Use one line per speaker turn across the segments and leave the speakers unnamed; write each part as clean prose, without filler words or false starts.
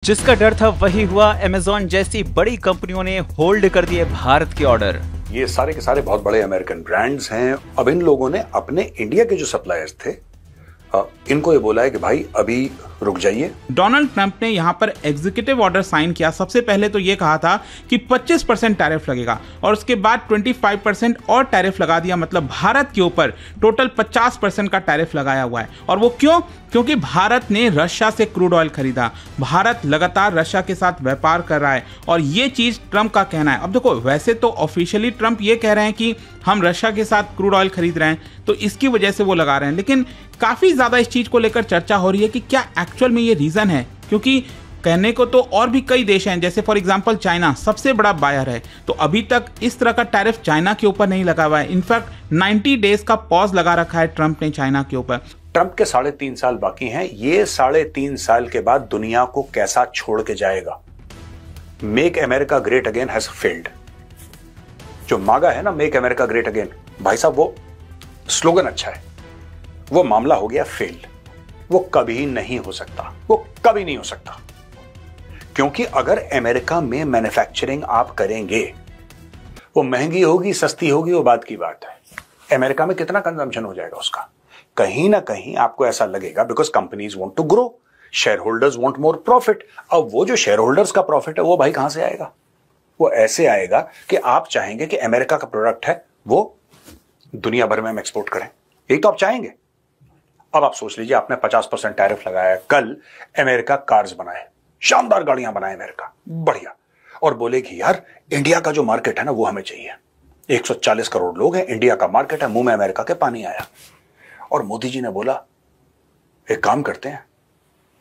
जिसका डर था वही हुआ। अमेज़न जैसी बड़ी कंपनियों ने होल्ड कर दिए भारत के ऑर्डर।
ये सारे के सारे बहुत बड़े अमेरिकन ब्रांड्स हैं। अब इन लोगों ने अपने इंडिया के जो सप्लायर्स थे इनको ये बोला है कि भाई अभी रुक जाइए।
डोनाल्ड ट्रंप ने यहाँ पर एग्जीक्यूटिव ऑर्डर साइन किया। सबसे पहले तो ये कहा था कि 25% टैरिफ लगेगा और उसके बाद 25% और टैरिफ लगा दिया। मतलब भारत के ऊपर टोटल 50% का टैरिफ लगाया हुआ है। और वो क्यों? क्योंकि भारत ने रशिया से क्रूड ऑयल खरीदा। भारत लगातार रशिया के साथ व्यापार कर रहा है और ये चीज ट्रंप का कहना है। अब देखो, वैसे तो ऑफिशियली ट्रंप ये कह रहे हैं कि हम रशिया के साथ क्रूड ऑयल खरीद रहे हैं, तो इसकी वजह से वो लगा रहे हैं। लेकिन काफी ज्यादा इस चीज को लेकर चर्चा हो रही है कि क्या एक्चुअल में ये रीजन है, क्योंकि कहने को तो और भी कई देश हैं, जैसे फॉर एग्जांपल चाइना सबसे बड़ा बायर है, तो अभी तक इस तरह का टैरिफ चाइना के ऊपर नहीं लगा हुआ है। इनफैक्ट 90 डेज का पॉज लगा रखा है ट्रंप ने चाइना के ऊपर।
ट्रंप के 3.5 साल बाकी हैं। ये 3.5 साल के बाद दुनिया को कैसा छोड़ के जाएगा? Make America great again has failed. जो मागा है ना, मेक अमेरिका ग्रेट अगेन, भाई साहब वो स्लोगन अच्छा है, वो मामला हो गया फेल। वो कभी नहीं हो सकता, वो कभी नहीं हो सकता। क्योंकि अगर अमेरिका में मैन्युफैक्चरिंग आप करेंगे, वो महंगी होगी सस्ती होगी वो बात की बात है। अमेरिका में कितना कंजम्पशन हो जाएगा उसका? कहीं ना कहीं आपको ऐसा लगेगा, because companies want to grow, shareholders want more profit. अब वो जो शेयर होल्डर्स का प्रॉफिट है वो भाई कहां से आएगा? वो ऐसे आएगा कि आप चाहेंगे कि अमेरिका का प्रोडक्ट है वो दुनिया भर में हम एक्सपोर्ट करें। यही तो आप चाहेंगे। अब आप सोच लीजिए, आपने 50% टैरिफ लगाया, कल अमेरिका कार्स बनाए, शानदार गाड़ियां बनाए अमेरिका, बढ़िया, और बोले कि यार इंडिया का जो मार्केट है ना वो हमें चाहिए। 140 करोड़ लोग हैं, इंडिया का मार्केट है। मुंह में अमेरिका के पानी आया और मोदी जी ने बोला एक काम करते हैं,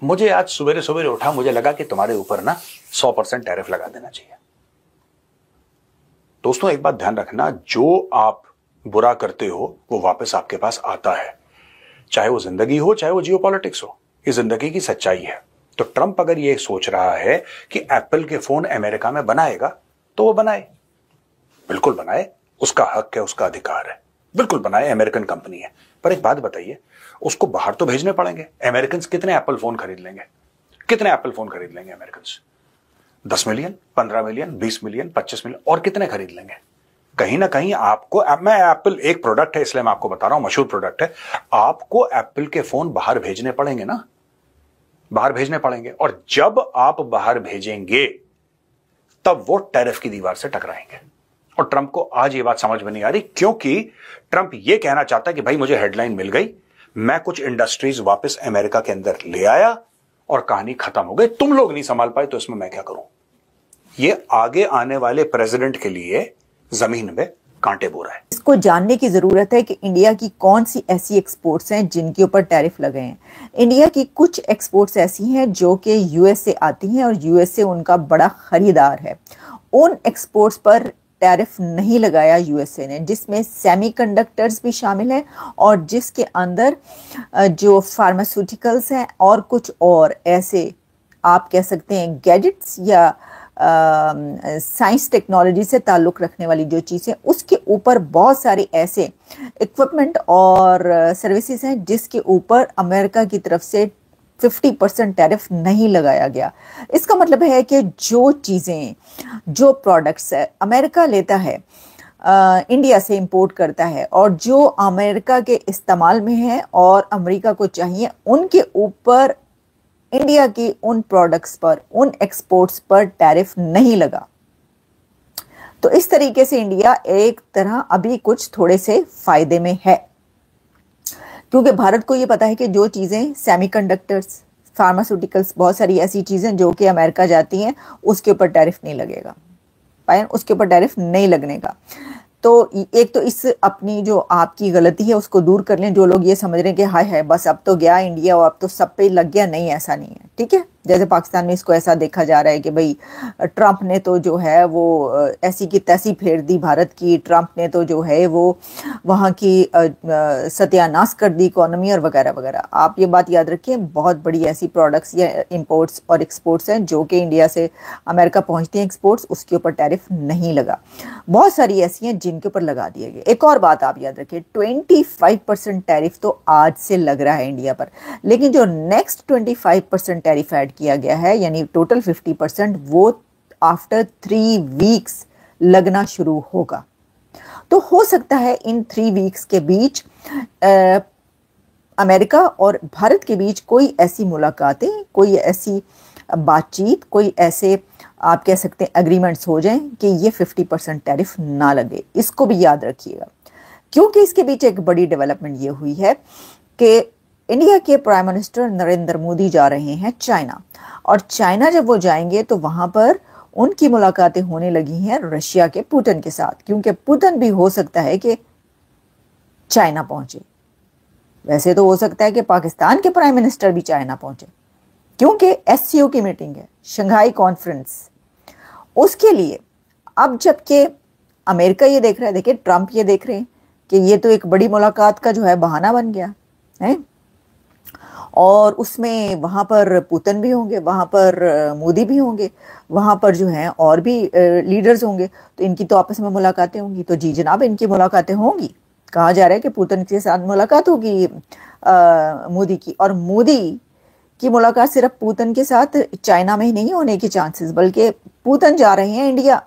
मुझे आज सवेरे सवेरे उठा, मुझे लगा कि तुम्हारे ऊपर ना 100% टैरिफ लगा देना चाहिए। दोस्तों एक बात ध्यान रखना, जो आप बुरा करते हो वो वापस आपके पास आता है, चाहे वो जिंदगी हो चाहे वो जियोपॉलिटिक्स हो। ये जिंदगी की सच्चाई है। तो ट्रंप अगर ये सोच रहा है कि एप्पल के फोन अमेरिका में बनाएगा तो वो बनाए, बिल्कुल बनाए, उसका हक है, उसका अधिकार है, बिल्कुल बनाए, अमेरिकन कंपनी है। पर एक बात बताइए, उसको बाहर तो भेजने पड़ेंगे। अमेरिकन कितने एप्पल फोन खरीद लेंगे? कितने एप्पल फोन खरीद लेंगे American? 10 million, 15 million, 20 million, 25 million, और कितने खरीद लेंगे? कहीं ना कहीं आपको, मैं एप्पल एक प्रोडक्ट है इसलिए मैं आपको बता रहा हूं, मशहूर प्रोडक्ट है, आपको एप्पल के फोन बाहर भेजने पड़ेंगे ना, बाहर भेजने पड़ेंगे। और जब आप बाहर भेजेंगे तब वो टैरिफ की दीवार से टकराएंगे। और ट्रंप को आज ये बात समझ में नहीं आ रही, क्योंकि ट्रंप ये कहना चाहता है कि भाई मुझे हेडलाइन मिल गई, मैं कुछ इंडस्ट्रीज वापस अमेरिका के अंदर ले आया और कहानी खत्म हो गई, तुम लोग नहीं संभाल पाए तो इसमें मैं क्या करूं? ये आगे आने वाले प्रेसिडेंट के लिए जमीन में कांटे बो रहा है।
इसको जानने की जरूरत है कि इंडिया की कौन सी ऐसी एक्सपोर्ट्स हैं जिनके ऊपर टैरिफ लगे हैं। इंडिया की कुछ एक्सपोर्ट्स ऐसी हैं जो कि यूएस से आती हैं और यूएस से उनका बड़ा खरीदार है। उन एक्सपोर्ट्स पर टैरिफ नहीं लगाया यूएसए ने, जिसमें सेमीकंडक्टर्स भी शामिल हैं और जिसके अंदर जो फार्मास्यूटिकल्स हैं और कुछ और ऐसे आप कह सकते हैं गैजेट्स या साइंस टेक्नोलॉजी से ताल्लुक़ रखने वाली जो चीज़ें, उसके ऊपर बहुत सारे ऐसे इक्विपमेंट और सर्विसेज हैं जिसके ऊपर अमेरिका की तरफ से 50% टैरिफ नहीं लगाया गया। इसका मतलब है कि जो चीज़ें, जो प्रोडक्ट्स अमेरिका लेता है, इंडिया से इंपोर्ट करता है और जो अमेरिका के इस्तेमाल में है और अमेरिका को चाहिए, उनके ऊपर इंडिया की उन प्रोडक्ट्स पर, उन एक्सपोर्ट्स पर टैरिफ नहीं लगा। तो इस तरीके से इंडिया एक तरह अभी कुछ थोड़े से फायदे में है, क्योंकि भारत को ये पता है कि जो चीज़ें सेमीकंडक्टर्स, फार्मास्यूटिकल्स, बहुत सारी ऐसी चीज़ें जो कि अमेरिका जाती हैं, उसके ऊपर टैरिफ नहीं लगेगा, उसके ऊपर टैरिफ नहीं लगने का। तो एक तो इस अपनी जो आपकी गलती है उसको दूर कर लें। जो लोग ये समझ रहे हैं कि हाय हाय बस अब तो गया इंडिया और अब तो सब पे लग गया, नहीं, ऐसा नहीं है, ठीक है। जैसे पाकिस्तान में इसको ऐसा देखा जा रहा है कि भाई ट्रंप ने तो जो है वो ऐसी की तैसी फेर दी भारत की, ट्रंप ने तो जो है वो वहाँ की सत्यानाश कर दी इकोनॉमी और वगैरह वगैरह। आप ये बात याद रखिए, बहुत बड़ी ऐसी प्रोडक्ट्स या इंपोर्ट्स और एक्सपोर्ट्स हैं जो कि इंडिया से अमेरिका पहुँचती हैं, एक्सपोर्ट्स, उसके ऊपर टैरिफ नहीं लगा। बहुत सारी ऐसी हैं जिनके ऊपर लगा दिए गए। एक और बात आप याद रखिए, 25% टैरिफ तो आज से लग रहा है इंडिया पर, लेकिन जो नेक्स्ट 25% टैरिफ ऐड ऐड किया गया है, यानी टोटल 50%, वो आफ्टर 3 वीक्स लगना शुरू होगा। तो हो सकता है इन 3 वीक्स के बीच अमेरिका और भारत के बीच कोई ऐसी मुलाकातें, कोई ऐसी बातचीत, कोई ऐसे आप कह सकते हैं एग्रीमेंट्स हो जाएं कि ये 50% टैरिफ ना लगे। इसको भी याद रखिएगा, क्योंकि इसके बीच एक बड़ी डेवलपमेंट ये हुई है कि इंडिया के प्राइम मिनिस्टर नरेंद्र मोदी जा रहे हैं चाइना, और चाइना जब वो जाएंगे तो वहां पर उनकी मुलाकातें होने लगी हैं रशिया के पुतिन के साथ, क्योंकि पुतिन भी हो सकता है कि चाइना पहुंचे। वैसे तो हो सकता है कि पाकिस्तान के प्राइम मिनिस्टर भी चाइना पहुंचे, क्योंकि एससीओ की मीटिंग है, शंघाई कॉन्फ्रेंस। उसके लिए अब जबकि अमेरिका ये देख रहा है, देखिए ट्रंप ये देख रहे हैं कि ये तो एक बड़ी मुलाकात का जो है बहाना बन गया है, और उसमें वहाँ पर पुतिन भी होंगे, वहाँ पर मोदी भी होंगे, वहाँ पर जो है और भी लीडर्स होंगे, तो इनकी तो आपस में मुलाकातें होंगी। तो जी जनाब, इनकी मुलाकातें होंगी। कहा जा रहा है कि पुतिन के साथ मुलाकात होगी मोदी की, और मोदी की मुलाकात सिर्फ पुतिन के साथ चाइना में ही नहीं होने की चांसेस, बल्कि पुतिन जा रहे हैं इंडिया,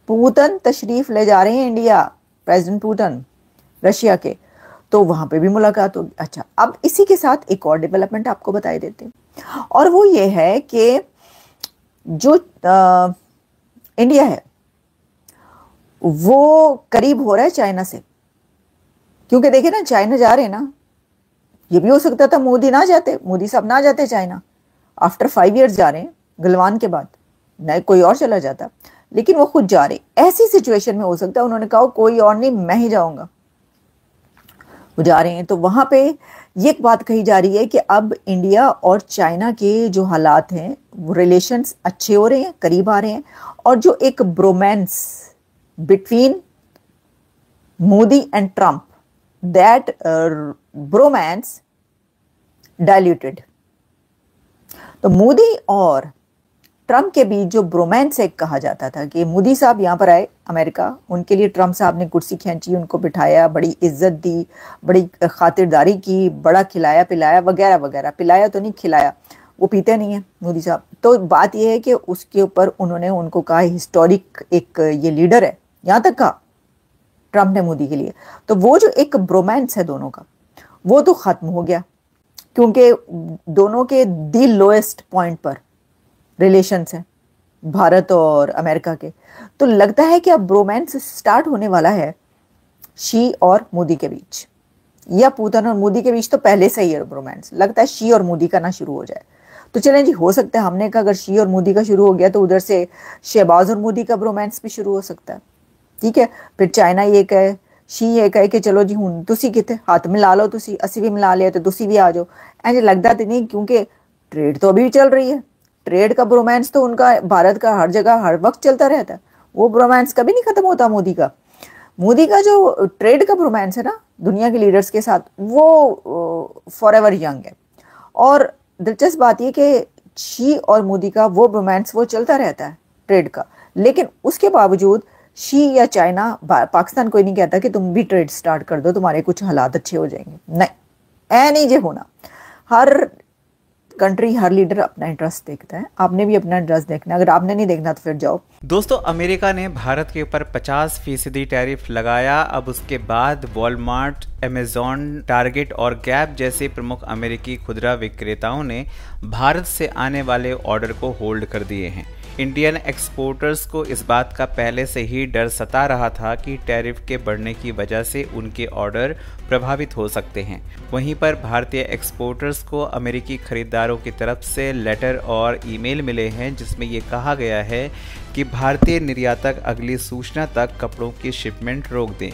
पुतिन तशरीफ ले जा रहे हैं इंडिया, प्रेसिडेंट पुतिन रशिया के, तो वहां पे भी मुलाकात होगी। अच्छा, अब इसी के साथ एक और डेवलपमेंट आपको बताई देते हैं, और वो ये है कि जो इंडिया है वो करीब हो रहा है चाइना से, क्योंकि देखिए ना चाइना जा रहे हैं ना, ये भी हो सकता था मोदी ना जाते, मोदी साहब ना जाते चाइना, आफ्टर 5 इयर्स जा रहे हैं गलवान के बाद, न कोई और चला जाता, लेकिन वो खुद जा रहे। ऐसी सिचुएशन में हो सकता है उन्होंने कहा कोई और नहीं, मैं ही जाऊंगा, वो जा रहे हैं। तो वहां पे ये एक बात कही जा रही है कि अब इंडिया और चाइना के जो हालात हैं, वो रिलेशंस अच्छे हो रहे हैं, करीब आ रहे हैं, और जो एक bromance between Modi and Trump, that bromance diluted. तो मोदी और ट्रंप के बीच जो ब्रोमांस एक कहा जाता था कि मोदी साहब यहाँ पर आए अमेरिका, उनके लिए ट्रंप साहब ने कुर्सी खींची, उनको बिठाया, बड़ी इज्जत दी, बड़ी खातिरदारी की, बड़ा खिलाया पिलाया वगैरह वगैरह। पिलाया तो नहीं, खिलाया, वो पीते नहीं है मोदी साहब। तो बात यह है कि उसके ऊपर उन्होंने उनको कहा हिस्टोरिक एक ये लीडर है, यहाँ तक कहा ट्रंप ने मोदी के लिए। तो वो जो एक ब्रोमांस है दोनों का, वो तो खत्म हो गया, क्योंकि दोनों के दी लोएस्ट पॉइंट पर रिलेशंस हैं भारत और अमेरिका के। तो लगता है कि अब ब्रोमांस स्टार्ट होने वाला है शी और मोदी के बीच, या पुतिन और मोदी के बीच तो पहले से ही है ब्रोमांस, लगता है शी और मोदी का ना शुरू हो जाए। तो चलें जी, हो सकता है हमने कहा अगर शी और मोदी का शुरू हो गया तो उधर से शहबाज और मोदी का ब्रोमांस भी शुरू हो सकता है, ठीक है। फिर चाइना ये कहे, शी ये कहे कि चलो जी हुण तुसी किथे हाथ मिला लो, तुसी असी भी मिला लिया तो तुसी भी आ जाओ। ऐसे लगता तो नहीं, क्योंकि ट्रेड तो अभी भी चल रही है, ट्रेड का ब्रोमांस तो उनका भारत का हर जगह हर वक्त चलता रहता है, वो ब्रोमांस कभी नहीं खत्म होता। मोदी का जो ट्रेड का ब्रोमांस है ना दुनिया के लीडर्स के साथ, वो फॉर एवर यंग है। और दिलचस्प बात यह कि शी और मोदी का वो ब्रोमांस वो चलता रहता है ट्रेड का, लेकिन उसके बावजूद शी या चाइना पाकिस्तान कोई नहीं कहता कि तुम भी ट्रेड स्टार्ट कर दो, तुम्हारे कुछ हालात अच्छे हो जाएंगे, नहीं, ऐ नहीं जे होना। हर कंट्री, हर लीडर अपना इंटरेस्ट देखता है, आपने भी अपना इंटरेस्ट देखना, अगर आपने नहीं देखना तो फिर जाओ।
दोस्तों, अमेरिका ने भारत के ऊपर 50% टैरिफ लगाया। अब उसके बाद वॉलमार्ट, अमेजॉन, टारगेट और गैप जैसे प्रमुख अमेरिकी खुदरा विक्रेताओं ने भारत से आने वाले ऑर्डर को होल्ड कर दिए हैं। इंडियन एक्सपोर्टर्स को इस बात का पहले से ही डर सता रहा था कि टैरिफ के बढ़ने की वजह से उनके ऑर्डर प्रभावित हो सकते हैं। वहीं पर भारतीय एक्सपोर्टर्स को अमेरिकी खरीदारों की तरफ से लेटर और ईमेल मिले हैं, जिसमें ये कहा गया है कि भारतीय निर्यातक अगली सूचना तक कपड़ों की शिपमेंट रोक दें।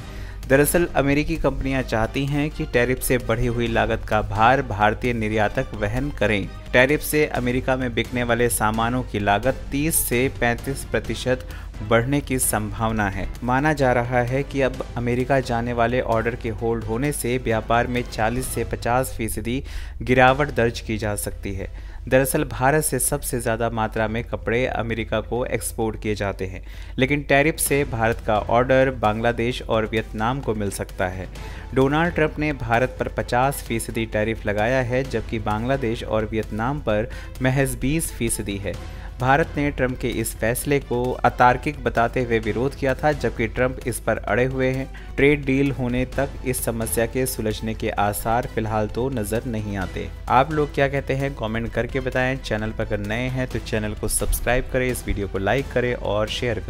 दरअसल अमेरिकी कंपनियां चाहती हैं कि टैरिफ से बढ़ी हुई लागत का भार भारतीय निर्यातक वहन करें। टैरिफ से अमेरिका में बिकने वाले सामानों की लागत 30 से 35% बढ़ने की संभावना है। माना जा रहा है कि अब अमेरिका जाने वाले ऑर्डर के होल्ड होने से व्यापार में 40 से 50% गिरावट दर्ज की जा सकती है। दरअसल भारत से सबसे ज़्यादा मात्रा में कपड़े अमेरिका को एक्सपोर्ट किए जाते हैं, लेकिन टैरिफ से भारत का ऑर्डर बांग्लादेश और वियतनाम को मिल सकता है। डोनाल्ड ट्रंप ने भारत पर 50% टैरिफ लगाया है, जबकि बांग्लादेश और वियतनाम पर महज 20% है। भारत ने ट्रंप के इस फैसले को अतार्किक बताते हुए विरोध किया था, जबकि ट्रंप इस पर अड़े हुए हैं। ट्रेड डील होने तक इस समस्या के सुलझने के आसार फिलहाल तो नजर नहीं आते। आप लोग क्या कहते हैं कमेंट करके बताएं। चैनल पर अगर नए हैं तो चैनल को सब्सक्राइब करें, इस वीडियो को लाइक करें और शेयर करें।